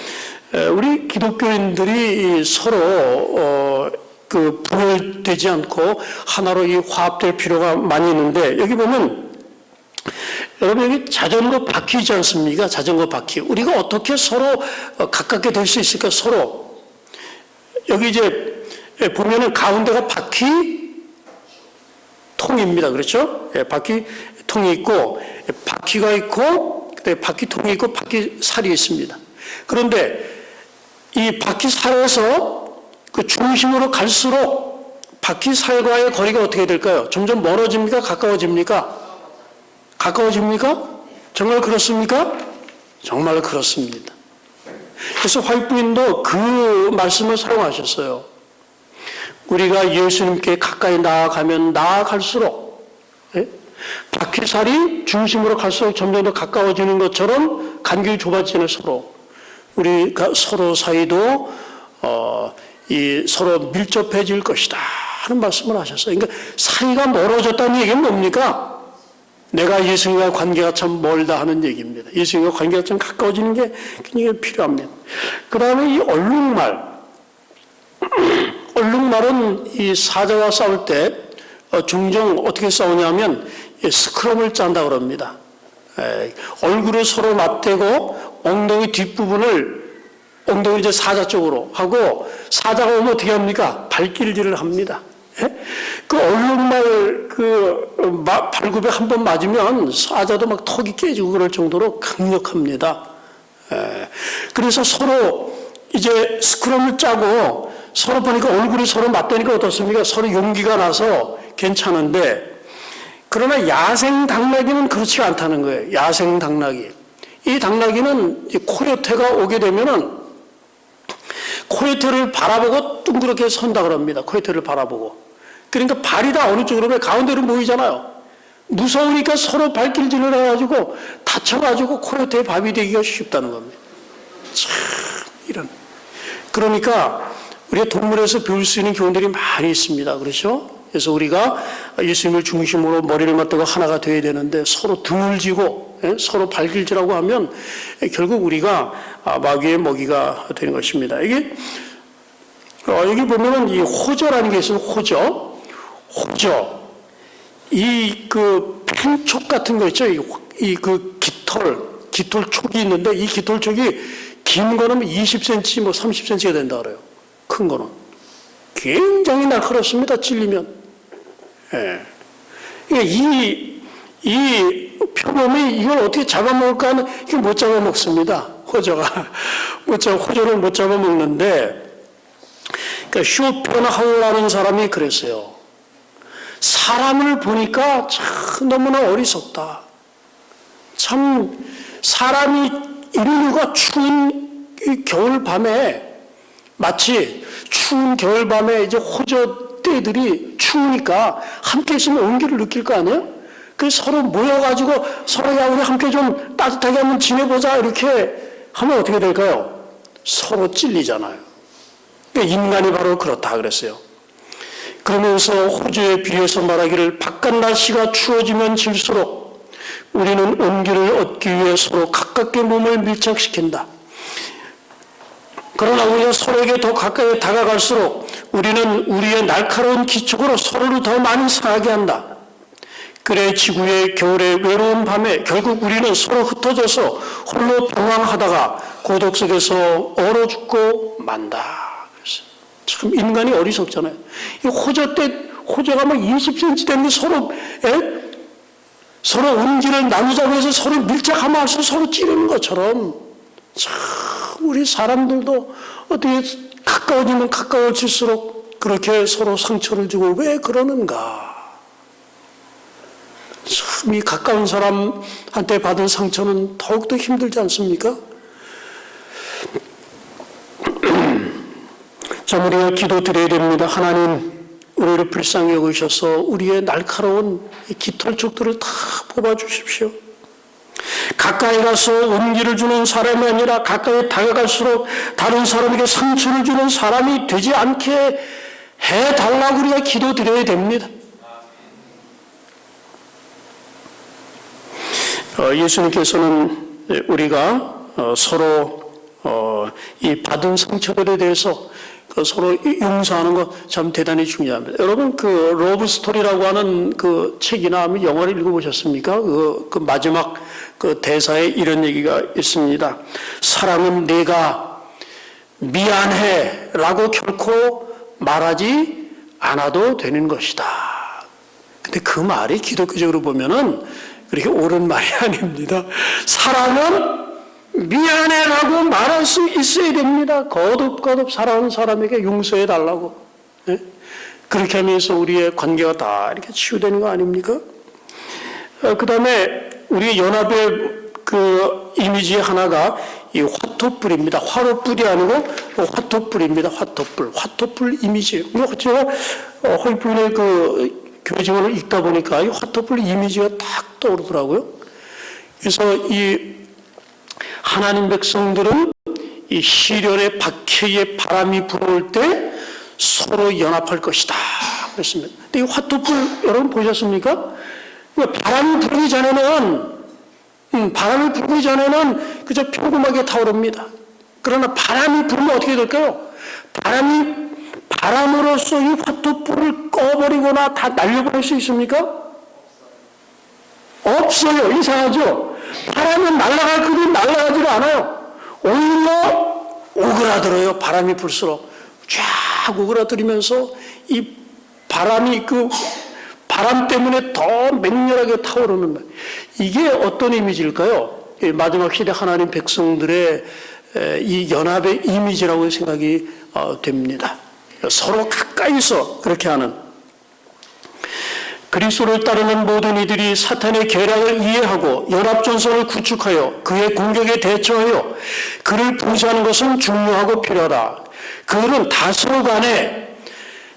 우리 기독교인들이 서로 분열되지 않고 하나로 화합될 필요가 많이 있는데, 여기 보면 여러분 여기 자전거 바퀴지 않습니까? 자전거 바퀴. 우리가 어떻게 서로 가깝게 될 수 있을까? 서로 여기 이제 보면은 가운데가 바퀴 통입니다. 그렇죠? 바퀴통이 있고 바퀴가 있고 바퀴통이 있고 바퀴살이 있습니다. 그런데 이 바퀴살에서 그 중심으로 갈수록 바퀴살과의 거리가 어떻게 될까요? 점점 멀어집니까? 가까워집니까? 가까워집니까? 정말 그렇습니까? 정말 그렇습니다. 그래서 화요일부인도 그 말씀을 사용하셨어요. 우리가 예수님께 가까이 나아가면 나아갈수록 바퀴살이 중심으로 갈수록 점점 더 가까워지는 것처럼 간격이 좁아지는 서로 우리가 서로 사이도 이 서로 밀접해질 것이다 하는 말씀을 하셨어요. 그러니까 사이가 멀어졌다는 얘기는 뭡니까? 내가 예수님과 관계가 참 멀다 하는 얘기입니다. 예수님과 관계가 좀 가까워지는 게 굉장히 필요합니다. 그 다음에 이 얼룩말. 얼룩말은 이 사자와 싸울 때 종종 어떻게 싸우냐면 스크럼을 짠다 그럽니다. 얼굴을 서로 맞대고 엉덩이 뒷부분을 엉덩이 이제 사자 쪽으로 하고 사자가 오면 어떻게 합니까? 발길질을 합니다. 그 얼룩말 발굽에 한 번 맞으면 사자도 막 턱이 깨지고 그럴 정도로 강력합니다. 그래서 서로 이제 스크럼을 짜고 서로 보니까 얼굴이 서로 맞대니까 어떻습니까? 서로 용기가 나서 괜찮은데 그러나 야생 당나귀는 그렇지 않다는 거예요. 야생 당나귀. 이 당나귀는 코요테가 오게 되면은 코요테를 바라보고 둥그렇게 선다 그럽니다. 코요테를 바라보고. 그러니까 발이 다 어느 쪽으로 가운데로 모이잖아요. 무서우니까 서로 발길질을 해가지고 다쳐가지고 코요테의 밥이 되기가 쉽다는 겁니다. 참 이런. 그러니까 우리가 동물에서 배울 수 있는 교훈들이 많이 있습니다. 그렇죠? 그래서 우리가 예수님을 중심으로 머리를 맞대고 하나가 되어야 되는데 서로 등을 지고 서로 발길질하고 하면 결국 우리가 마귀의 먹이가 되는 것입니다. 이게 여기 보면은 이 호저라는 게 있어요. 호저. 이 펜촉 같은 거 있죠. 이 깃털 촉이 있는데 이 깃털 촉이 긴 거는 20cm, 30cm가 된다 그래요. 큰 거는. 굉장히 날카롭습니다. 찔리면. 이 표범이 이걸 어떻게 잡아먹을까 하는, 이게 못 잡아먹습니다. 호저를 못 잡아먹는데, 그러니까 쇼펜하우어라는 사람이 그랬어요. 사람을 보니까 참 너무나 어리석다. 참 사람이 인류가 추운 겨울 밤에 마치 추운 겨울 밤에 이제 호저 떼들이 추우니까 함께 있으면 온기를 느낄 거 아니에요? 그래서 서로 모여가지고 서로 야 우리 함께 좀 따뜻하게 한번 지내보자 이렇게 하면 어떻게 될까요? 서로 찔리잖아요. 그러니까 인간이 바로 그렇다 그랬어요. 그러면서 호주에 비해서 말하기를 바깥 날씨가 추워지면 질수록 우리는 온기를 얻기 위해 서로 가깝게 몸을 밀착시킨다. 그러나 우리가 서로에게 더 가까이 다가갈수록 우리는 우리의 날카로운 기척으로 서로를 더 많이 상하게 한다. 그래 지구의 겨울의 외로운 밤에 결국 우리는 서로 흩어져서 홀로 방황하다가 고독 속에서 얼어 죽고 만다. 참 인간이 어리석잖아요. 이 호저가 막 20cm 되는 게 서로 온기를 나누자고 해서 서로 밀착하면 할수록 서로 찌르는 것처럼 참 우리 사람들도 어떻게 가까워지면 가까워질수록 그렇게 서로 상처를 주고 왜 그러는가. 참 이 가까운 사람한테 받은 상처는 더욱더 힘들지 않습니까? 참 우리가 기도드려야 됩니다. 하나님 우리를 불쌍히 여기셔서 우리의 날카로운 깃털촉들을 다 뽑아주십시오. 가까이 가서 온기를 주는 사람이 아니라 가까이 다가갈수록 다른 사람에게 상처를 주는 사람이 되지 않게 해달라고 우리가 기도드려야 됩니다. 예수님께서는 우리가 서로 이 받은 상처들에 대해서 서로 용서하는 거 참 대단히 중요합니다. 여러분 그 러브 스토리라고 하는 그 책이나 영화를 읽어보셨습니까? 그 마지막 그 대사에 이런 얘기가 있습니다. 사랑은 내가 미안해라고 결코 말하지 않아도 되는 것이다. 근데 그 말이 기독교적으로 보면은 그렇게 옳은 말이 아닙니다. 사랑은 미안해라고 말할 수 있어야 됩니다. 거듭거듭 사랑하는 사람에게 용서해달라고. 네? 그렇게 하면서 우리의 관계가 다 이렇게 치유되는 거 아닙니까? 그 다음에 우리 연합의 그 이미지 하나가 이 화토불입니다. 화로불이 아니고 화토불입니다. 화토불 이미지예요. 제가 허이프의 그 교회 증언을 읽다 보니까 이 화토불 이미지가 딱 떠오르더라고요. 그래서 이 하나님 백성들은 이 시련의 박해의 바람이 불어올 때 서로 연합할 것이다 그랬습니다. 근데 이 화투불 여러분 보셨습니까? 바람이 불기 전에는 그저 평범하게 타오릅니다. 그러나 바람이 불면 어떻게 될까요? 바람으로써 이 화투불을 꺼버리거나 다 날려버릴 수 있습니까? 없어요. 이상하죠? 바람은 날아갈 거도 날아가지가 않아요. 오히려 오그라들어요. 바람이 불수록 쫙 오그라들면서 이 바람이 바람 때문에 더 맹렬하게 타오르는 말. 이게 어떤 이미지일까요? 마지막 시대 하나님 백성들의 이 연합의 이미지라고 생각이 됩니다. 서로 가까이서 그렇게 하는. 그리스도를 따르는 모든 이들이 사탄의 계략을 이해하고 연합전선을 구축하여 그의 공격에 대처하여 그를 봉쇄하는 것은 중요하고 필요하다. 그들은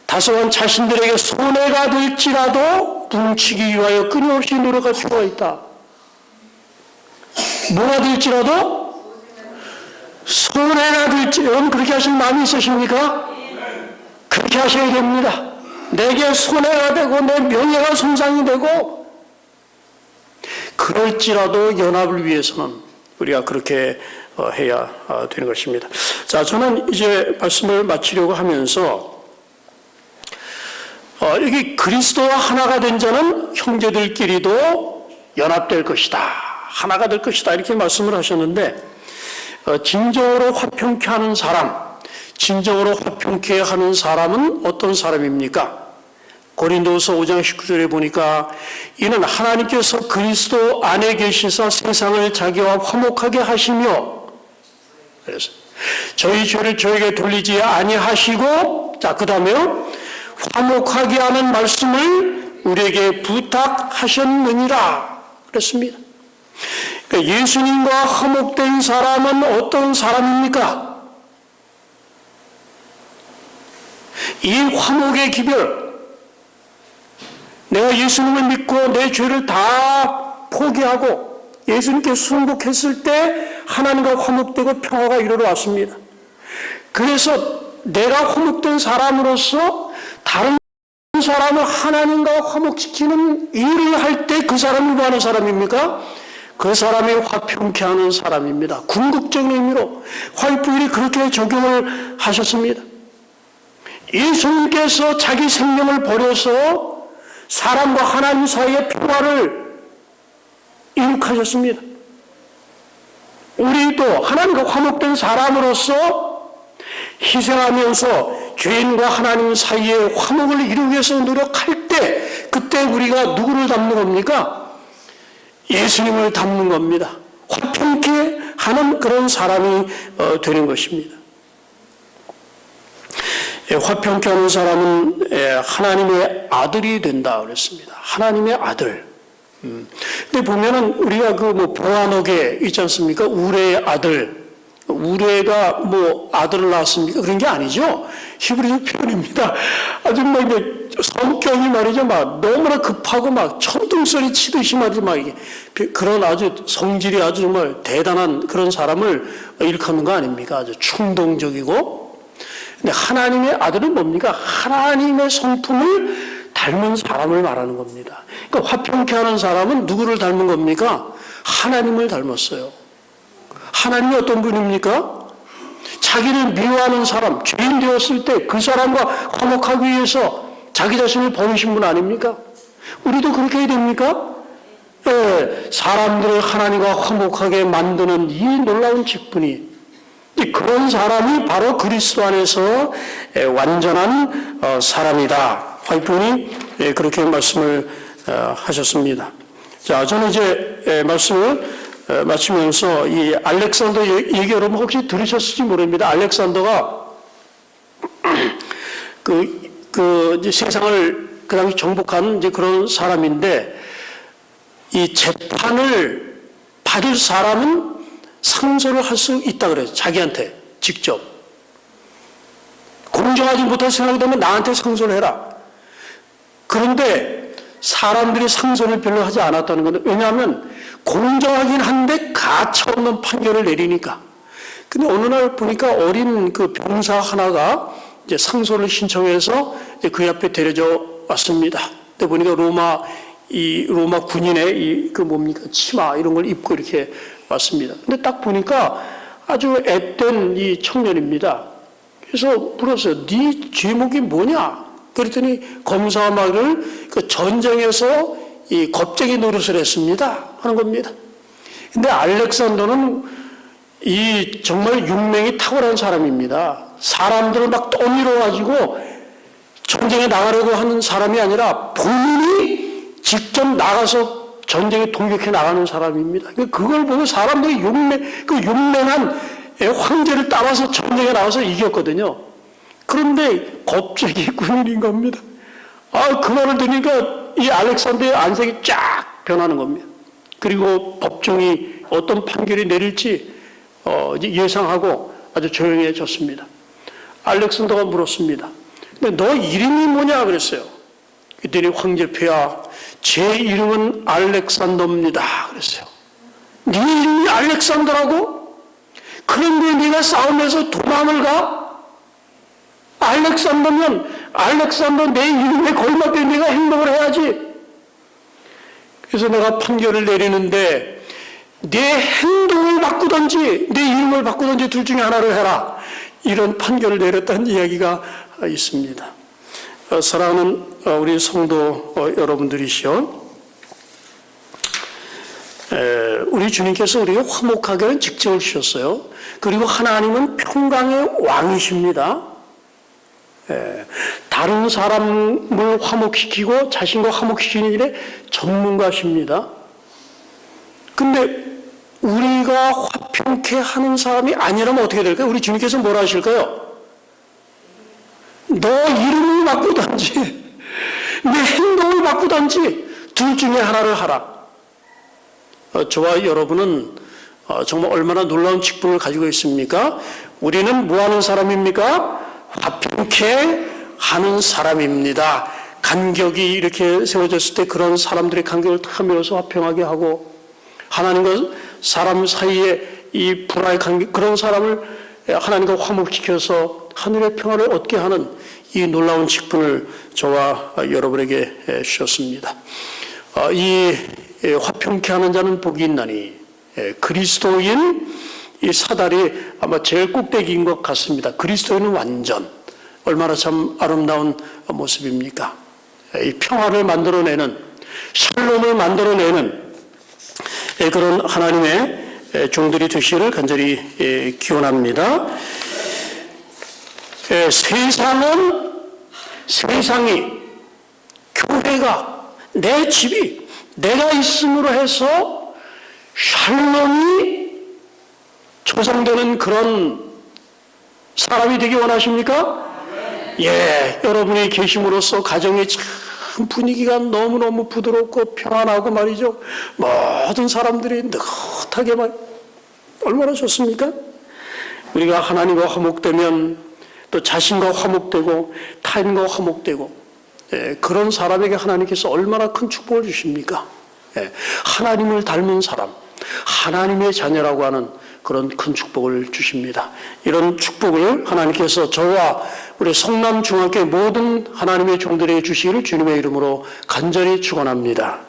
다소간 자신들에게 손해가 될지라도 뭉치기 위하여 끊임없이 노력할 필요가 있다. 뭐가 될지라도? 손해가 될지, 여러분 그렇게 하실 마음이 있으십니까? 그렇게 하셔야 됩니다. 내게 손해가 되고 내 명예가 손상이 되고 그럴지라도 연합을 위해서는 우리가 그렇게 해야 되는 것입니다. 자, 저는 이제 말씀을 마치려고 하면서 여기 그리스도와 하나가 된 자는 형제들끼리도 연합될 것이다. 하나가 될 것이다. 이렇게 말씀을 하셨는데 진정으로 화평케 하는 사람, 진정으로 화평케 하는 사람은 어떤 사람입니까? 고린도서 5장 19절에 보니까 이는 하나님께서 그리스도 안에 계시사 세상을 자기와 화목하게 하시며 그래서 저희 죄를 저에게 돌리지 아니하시고 자 그다음에요 화목하게 하는 말씀을 우리에게 부탁하셨느니라 그랬습니다. 그러니까 예수님과 화목된 사람은 어떤 사람입니까? 이 화목의 기별, 내가 예수님을 믿고 내 죄를 다 포기하고 예수님께 순복했을 때 하나님과 화목되고 평화가 이루어져 왔습니다. 그래서 내가 화목된 사람으로서 다른 사람을 하나님과 화목시키는 일을 할 때 그 사람이 뭐 하는 사람입니까? 그 사람이 화평케 하는 사람입니다. 궁극적인 의미로 화이프일이 그렇게 적용을 하셨습니다. 예수님께서 자기 생명을 버려서 사람과 하나님 사이의 평화를 이룩하셨습니다. 우리도 하나님과 화목된 사람으로서 희생하면서 죄인과 하나님 사이의 화목을 이루기 위해서 노력할 때 그때 우리가 누구를 닮는 겁니까? 예수님을 닮는 겁니다. 화평케 하는 그런 사람이 되는 것입니다. 화평케 하는 사람은 하나님의 아들이 된다 그랬습니다. 하나님의 아들. 근데 보면은 우리가 보아너게 있지 않습니까? 우레의 아들. 우레가 아들을 낳았습니까? 그런 게 아니죠. 히브리어 표현입니다. 아주 성격이 말이죠. 너무나 급하고 천둥소리 치듯이 이게 그런 아주 성질이 아주 정말 대단한 그런 사람을 일컫는 거 아닙니까? 아주 충동적이고. 근데 하나님의 아들은 뭡니까? 하나님의 성품을 닮은 사람을 말하는 겁니다. 그러니까 화평케 하는 사람은 누구를 닮은 겁니까? 하나님을 닮았어요. 하나님이 어떤 분입니까? 자기를 미워하는 사람, 죄인 되었을 때 그 사람과 화목하기 위해서 자기 자신을 버리신 분 아닙니까? 우리도 그렇게 해야 됩니까? 사람들을 하나님과 화목하게 만드는 이 놀라운 직분이 그런 사람이 바로 그리스도 안에서 완전한 사람이다. 화이프니 그렇게 말씀을 하셨습니다. 자, 저는 이제 말씀을 마치면서 이 알렉산더 얘기 여러분 혹시 들으셨을지 모릅니다. 알렉산더가 이제 세상을 그 당시 정복한 이제 그런 사람인데 이 재판을 받을 사람은 상소를 할 수 있다 그래요. 자기한테 직접. 공정하지 못할 생각이 되면 나한테 상소를 해라. 그런데 사람들이 상소를 별로 하지 않았다는 건데 왜냐하면 공정하긴 한데 가차없는 판결을 내리니까. 근데 어느 날 보니까 어린 그 병사 하나가 이제 상소를 신청해서 이제 그 앞에 데려져 왔습니다. 근데 보니까 로마 군인의 그 뭡니까 치마 이런 걸 입고 이렇게 왔습니다. 근데 딱 보니까 아주 앳된 이 청년입니다. 그래서 물었어요. 네 제목이 뭐냐? 그랬더니 검사가 말을 그 전쟁에서 이 겁쟁이 노릇을 했습니다 하는 겁니다. 근데 알렉산더는 이 정말 육명이 탁월한 사람입니다. 사람들을 막 떠밀어 가지고 전쟁에 나가려고 하는 사람이 아니라 본인이 직접 나가서 전쟁에 동력해 나가는 사람입니다. 그걸 보고 사람들이 용맹한 황제를 따라서 전쟁에 나가서 이겼거든요. 그런데 갑자기 군인인 겁니다. 그 말을 들으니까 이 알렉산더의 안색이 쫙 변하는 겁니다. 그리고 법정이 어떤 판결이 내릴지 예상하고 아주 조용해졌습니다. 알렉산더가 물었습니다. 근데 너 이름이 뭐냐 그랬어요. 그랬더니 황제폐하 제 이름은 알렉산더입니다 그랬어요. 네 이름이 알렉산더라고? 그런데 네가 싸움에서 도망을 가? 알렉산더면 알렉산더 내 이름에 걸맞게 네가 행동을 해야지. 그래서 내가 판결을 내리는데 내 행동을 바꾸든지 내 이름을 바꾸든지 둘 중에 하나를 해라. 이런 판결을 내렸다는 이야기가 있습니다. 사랑하는 우리 성도 여러분들이시여, 우리 주님께서 우리에게 화목하게 하는 직책을 주셨어요. 그리고 하나님은 평강의 왕이십니다. 다른 사람을 화목시키고 자신과 화목시키는 일에 전문가십니다. 근데 우리가 화평케 하는 사람이 아니라면 어떻게 될까요? 우리 주님께서 뭐라 하실까요? 너 이름을 바꾸든지 내 행동을 바꾸든지 둘 중에 하나를 하라. 저와 여러분은 정말 얼마나 놀라운 직분을 가지고 있습니까? 우리는 뭐 하는 사람입니까? 화평케 하는 사람입니다. 간격이 이렇게 세워졌을 때 그런 사람들의 간격을 다 메워서 화평하게 하고, 하나님과 사람 사이에 이 불화의 관계, 그런 사람을 하나님과 화목시켜서 하늘의 평화를 얻게 하는 이 놀라운 직분을 저와 여러분에게 주셨습니다. 이 화평케 하는 자는 복이 있나니, 그리스도인 이 사다리 아마 제일 꼭대기인 것 같습니다. 그리스도인은 완전, 얼마나 참 아름다운 모습입니까? 이 평화를 만들어내는, 샬롬을 만들어내는 그런 하나님의 종들이 되시기를 간절히 기원합니다. 세상이, 교회가, 내 집이, 내가 있음으로 해서 샬롬이 조성되는 그런 사람이 되기 원하십니까? 여러분이 계심으로써 가정의 참 분위기가 너무너무 부드럽고 평안하고 말이죠. 모든 사람들이 느긋하게 얼마나 좋습니까? 우리가 하나님과 화목되면 또 자신과 화목되고 타인과 화목되고, 그런 사람에게 하나님께서 얼마나 큰 축복을 주십니까? 하나님을 닮은 사람, 하나님의 자녀라고 하는 그런 큰 축복을 주십니다. 이런 축복을 하나님께서 저와 우리 성남중학교의 모든 하나님의 종들에게 주시기를 주님의 이름으로 간절히 축원합니다.